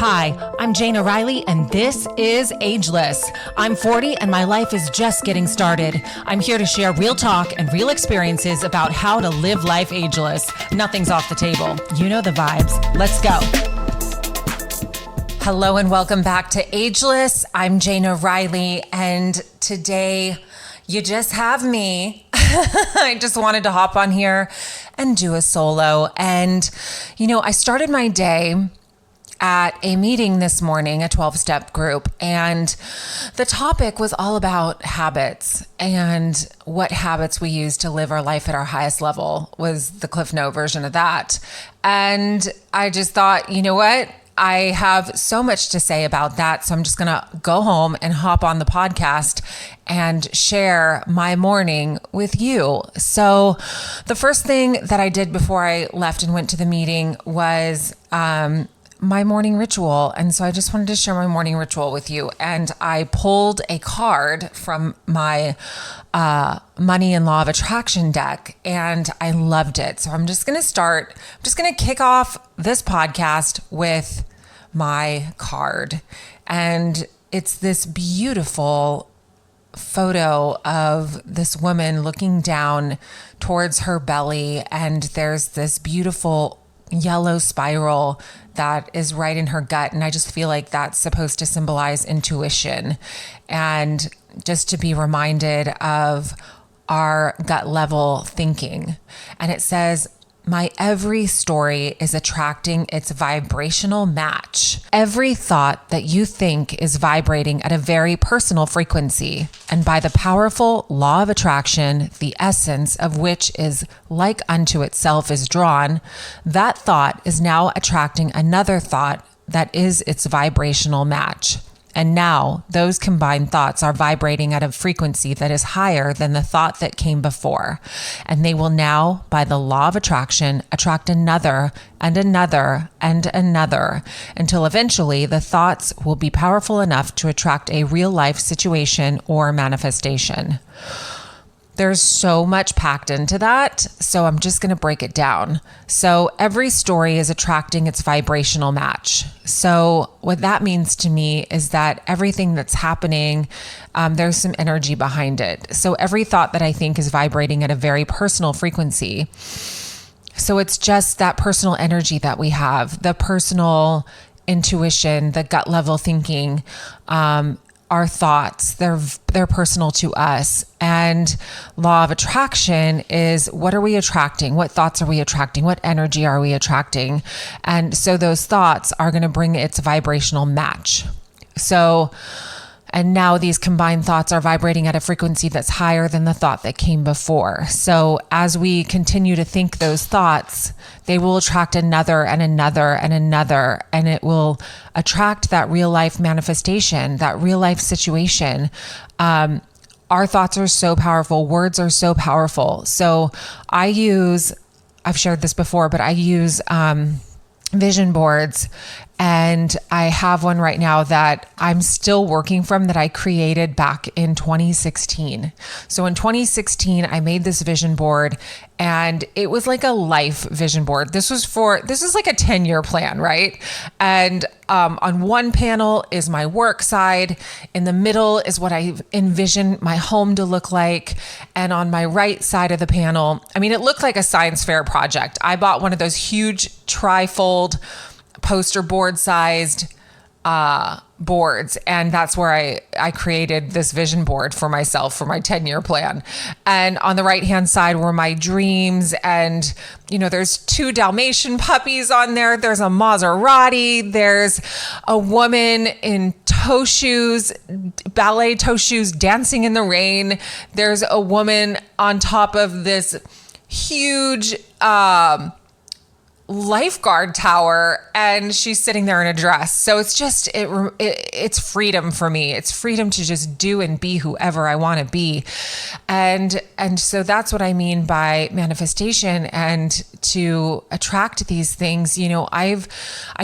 Hi, I'm Jayna Riley, and this is Ageless. I'm 40, and my life is just getting started. I'm here to share real talk and real experiences about how to live life ageless. Nothing's off the table. You know the vibes. Let's go. Hello, and welcome back to Ageless. I'm Jayna Riley, and today you just have me. I just wanted to hop on here and do a solo. And, I started my day at a meeting this morning, a 12-step group, and the topic was all about habits and what habits we use to live our life at our highest level was the Cliff Note version of that. And I just thought, you know what? I have so much to say about that. So I'm just going to go home and hop on the podcast and share my morning with you. So the first thing that I did before I left and went to the meeting was, my morning ritual. And so I just wanted to share my morning ritual with you. And I pulled a card from my money and law of attraction deck, and I loved it. So I'm just going to kick off this podcast with my card. And it's this beautiful photo of this woman looking down towards her belly. And there's this beautiful yellow spiral that is right in her gut. And I just feel like that's supposed to symbolize intuition and just to be reminded of our gut level thinking. And it says, my every story is attracting its vibrational match. Every thought that you think is vibrating at a very personal frequency, and by the powerful law of attraction, the essence of which is like unto itself is drawn, that thought is now attracting another thought that is its vibrational match. And now those combined thoughts are vibrating at a frequency that is higher than the thought that came before. And they will now, by the law of attraction, attract another and another and another until eventually the thoughts will be powerful enough to attract a real life situation or manifestation. There's so much packed into that, so I'm just going to break it down. So every story is attracting its vibrational match. So what that means to me is that everything that's happening, there's some energy behind it. So every thought that I think is vibrating at a very personal frequency. So it's just that personal energy that we have, the personal intuition, the gut level thinking, our thoughts, they're personal to us. And law of attraction is, what are we attracting? What thoughts are we attracting? What energy are we attracting? And so those thoughts are going to bring its vibrational match. And now these combined thoughts are vibrating at a frequency that's higher than the thought that came before. So as we continue to think those thoughts, they will attract another and another and another, and it will attract that real life manifestation, that real life situation. Our thoughts are so powerful. Words are so powerful. So I've shared this before, but I use vision boards. And I have one right now that I'm still working from that I created back in 2016. So in 2016, I made this vision board, and it was like a life vision board. This was like a 10-year plan, right? And on one panel is my work side. In the middle is what I envision my home to look like. And on my right side of the panel, it looked like a science fair project. I bought one of those huge tri-fold poster board sized boards. And that's where I created this vision board for myself for my 10-year plan. And on the right-hand side were my dreams. And, there's 2 Dalmatian puppies on there. There's a Maserati. There's a woman in toe shoes, ballet toe shoes, dancing in the rain. There's a woman on top of this huge, lifeguard tower, and she's sitting there in a dress. So it's just, it's freedom for me. It's freedom to just do and be whoever I want to be. And so that's what I mean by manifestation and to attract these things. I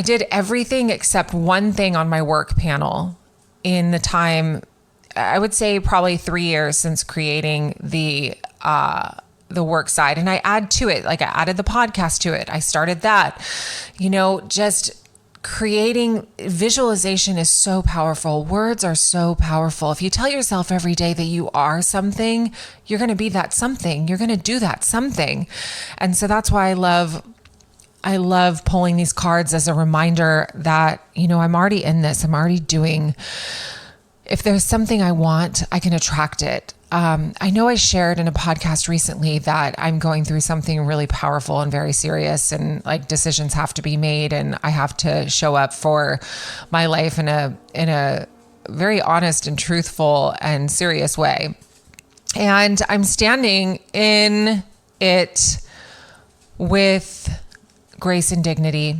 did everything except one thing on my work panel in the time, I would say probably 3 years since creating the work side. And I add to it, like I added the podcast to it. I started that, just creating visualization is so powerful. Words are so powerful. If you tell yourself every day that you are something, you're going to be that something. You're going to do that something. And so that's why I love pulling these cards as a reminder that, I'm already in this. I'm already doing. If there's something I want, I can attract it. I know I shared in a podcast recently that I'm going through something really powerful and very serious, and like decisions have to be made, and I have to show up for my life in a very honest and truthful and serious way. And I'm standing in it with grace and dignity.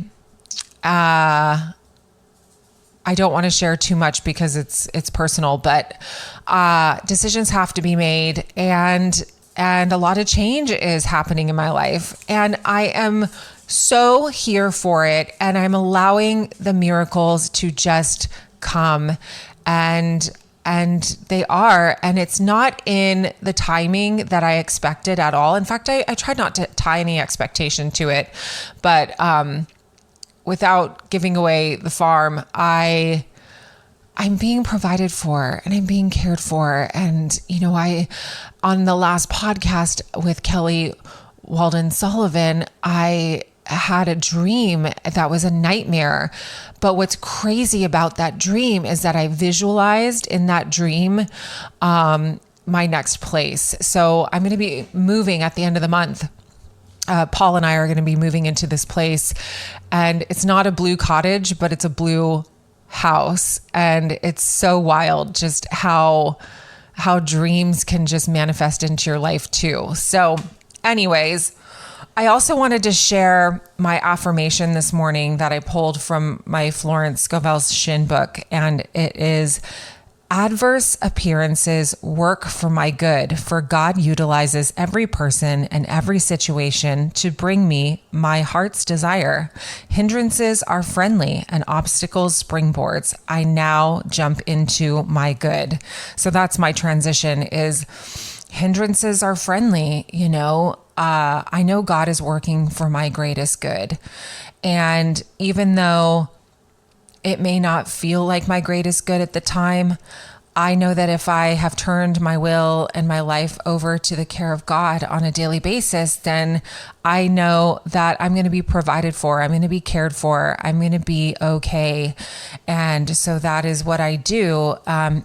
I don't want to share too much because it's personal, but decisions have to be made, and a lot of change is happening in my life, and I am so here for it, and I'm allowing the miracles to just come, and they are, and it's not in the timing that I expected at all. In fact, I tried not to tie any expectation to it, but without giving away the farm, I'm being provided for, and I'm being cared for. And, on the last podcast with Kelly Walden Sullivan, I had a dream that was a nightmare. But what's crazy about that dream is that I visualized in that dream, my next place. So I'm going to be moving at the end of the month. Paul and I are going to be moving into this place, and it's not a blue cottage, but it's a blue house. And it's so wild just how dreams can just manifest into your life too. So anyways, I also wanted to share my affirmation this morning that I pulled from my Florence Scovel's Shin book. And it is, adverse appearances work for my good, for God utilizes every person and every situation to bring me my heart's desire. Hindrances are friendly and obstacles springboards. I now jump into my good. So that's my transition, is hindrances are friendly. I know God is working for my greatest good. And even though it may not feel like my greatest good at the time, I know that if I have turned my will and my life over to the care of God on a daily basis, then I know that I'm going to be provided for. I'm going to be cared for. I'm going to be okay. And so that is what I do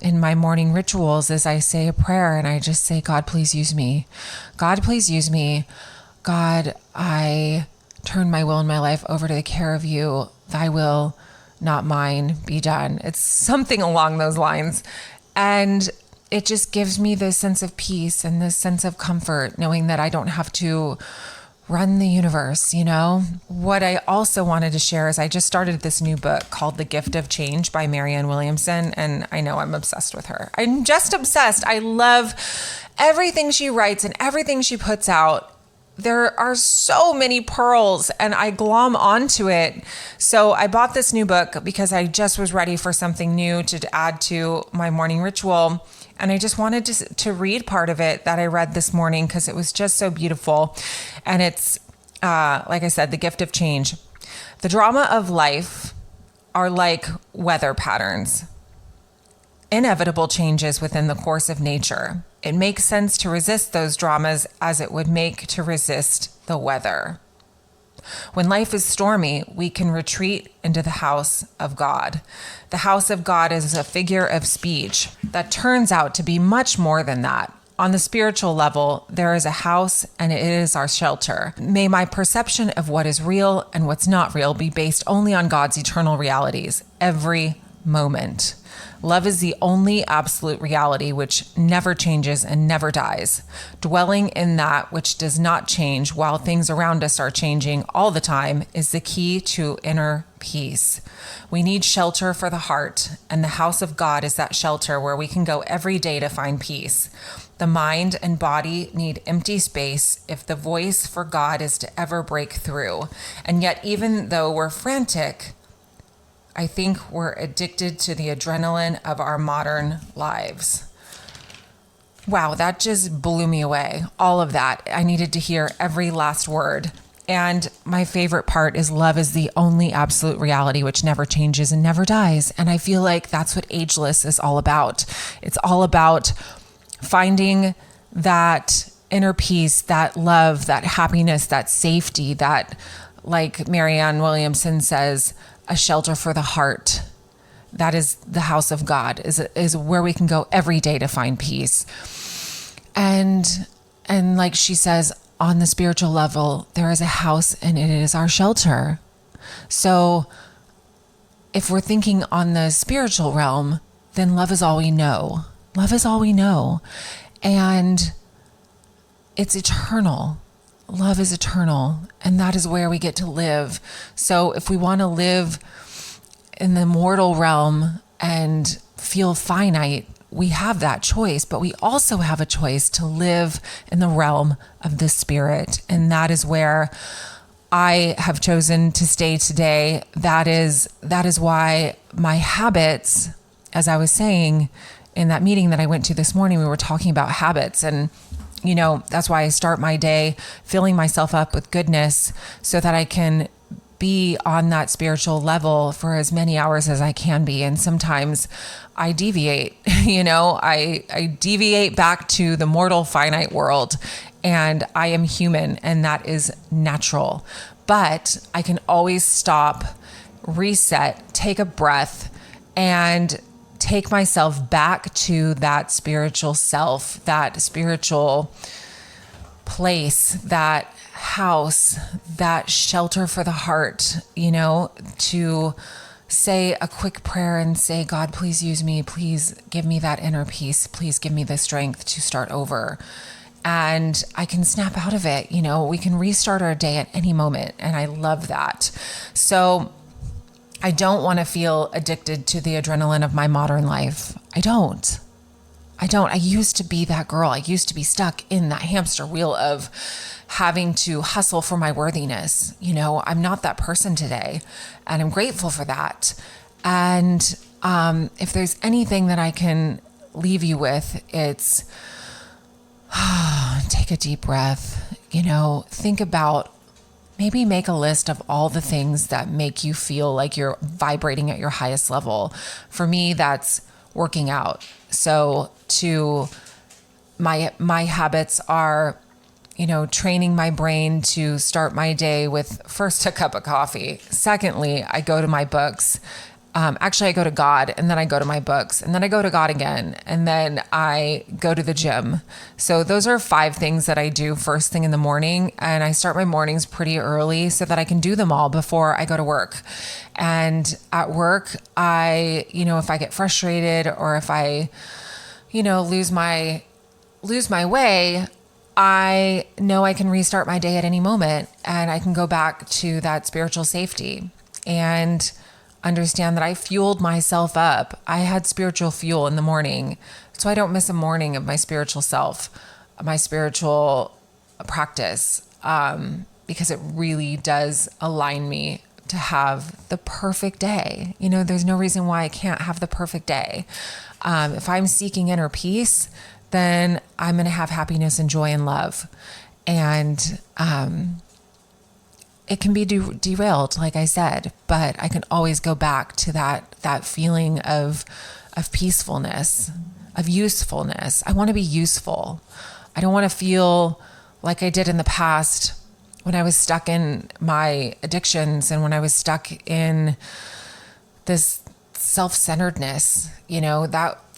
in my morning rituals, is I say a prayer and I just say, God, please use me. God, please use me. God, I turn my will and my life over to the care of you. Thy will, not mine, be done. It's something along those lines. And it just gives me this sense of peace and this sense of comfort, knowing that I don't have to run the universe, What I also wanted to share is I just started this new book called The Gift of Change by Marianne Williamson. And I know I'm obsessed with her. I'm just obsessed. I love everything she writes and everything she puts out. There are so many pearls, and I glom onto it. So I bought this new book because I just was ready for something new to add to my morning ritual. And I just wanted to read part of it that I read this morning because it was just so beautiful. And it's, like I said, The Gift of Change. The drama of life are like weather patterns, inevitable changes within the course of nature. It makes sense to resist those dramas as it would make to resist the weather. When life is stormy, we can retreat into the house of God. The house of God is a figure of speech that turns out to be much more than that. On the spiritual level, there is a house, and it is our shelter. May my perception of what is real and what's not real be based only on God's eternal realities every moment. Love is the only absolute reality which never changes and never dies. Dwelling in that which does not change while things around us are changing all the time is the key to inner peace. We need shelter for the heart, and the house of God is that shelter where we can go every day to find peace. The mind and body need empty space if the voice for God is to ever break through. And yet, even though we're frantic, I think we're addicted to the adrenaline of our modern lives. Wow, that just blew me away. All of that. I needed to hear every last word. And my favorite part is love is the only absolute reality which never changes and never dies. And I feel like that's what Ageless is all about. It's all about finding that inner peace, that love, that happiness, that safety, that, like Marianne Williamson says, a shelter for the heart. That is the house of God, is where we can go every day to find peace. And like she says, on the spiritual level, there is a house and it is our shelter. So if we're thinking on the spiritual realm, then love is all we know. Love is all we know. And it's eternal. Love is eternal. And that is where we get to live. So if we want to live in the mortal realm and feel finite, we have that choice, but we also have a choice to live in the realm of the spirit. And that is where I have chosen to stay today. That is why my habits, as I was saying in that meeting that I went to this morning, we were talking about habits, and that's why I start my day filling myself up with goodness so that I can be on that spiritual level for as many hours as I can be. And sometimes I deviate, I deviate back to the mortal finite world, and I am human, and that is natural. But I can always stop, reset, take a breath, and take myself back to that spiritual self, that spiritual place, that house, that shelter for the heart, to say a quick prayer and say, God, please use me. Please give me that inner peace. Please give me the strength to start over. And I can snap out of it. We can restart our day at any moment. And I love that. So I don't want to feel addicted to the adrenaline of my modern life. I don't. I used to be that girl. I used to be stuck in that hamster wheel of having to hustle for my worthiness. I'm not that person today, and I'm grateful for that. And if there's anything that I can leave you with, it's take a deep breath. Think about, maybe make a list of all the things that make you feel like you're vibrating at your highest level. For me, that's working out. So my habits are, training my brain to start my day with first a cup of coffee. Secondly, I go to my books. Actually, I go to God, and then I go to my books, and then I go to God again, and then I go to the gym. So those are 5 things that I do first thing in the morning, and I start my mornings pretty early so that I can do them all before I go to work. And at work, if I get frustrated or if I, lose my way, I know I can restart my day at any moment, and I can go back to that spiritual safety and understand that I fueled myself up. I had spiritual fuel in the morning, so I don't miss a morning of my spiritual self, my spiritual practice, because it really does align me to have the perfect day. There's no reason why I can't have the perfect day. If I'm seeking inner peace, then I'm going to have happiness and joy and love. And it can be derailed, like I said, but I can always go back to that feeling of peacefulness, of usefulness. I want to be useful. I don't want to feel like I did in the past when I was stuck in my addictions and when I was stuck in this self-centeredness.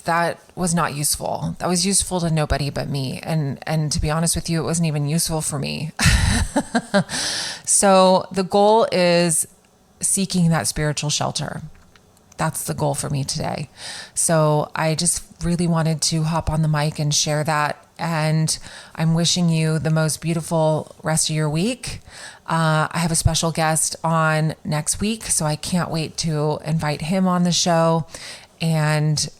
That was not useful. That was useful to nobody but me. And to be honest with you, it wasn't even useful for me. So the goal is seeking that spiritual shelter. That's the goal for me today. So I just really wanted to hop on the mic and share that. And I'm wishing you the most beautiful rest of your week. I have a special guest on next week, so I can't wait to invite him on the show and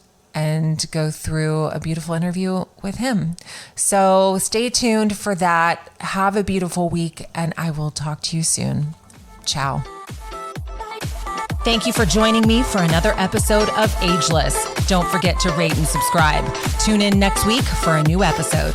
go through a beautiful interview with him. So stay tuned for that. Have a beautiful week, and I will talk to you soon. Ciao. Thank you for joining me for another episode of Ageless. Don't forget to rate and subscribe. Tune in next week for a new episode.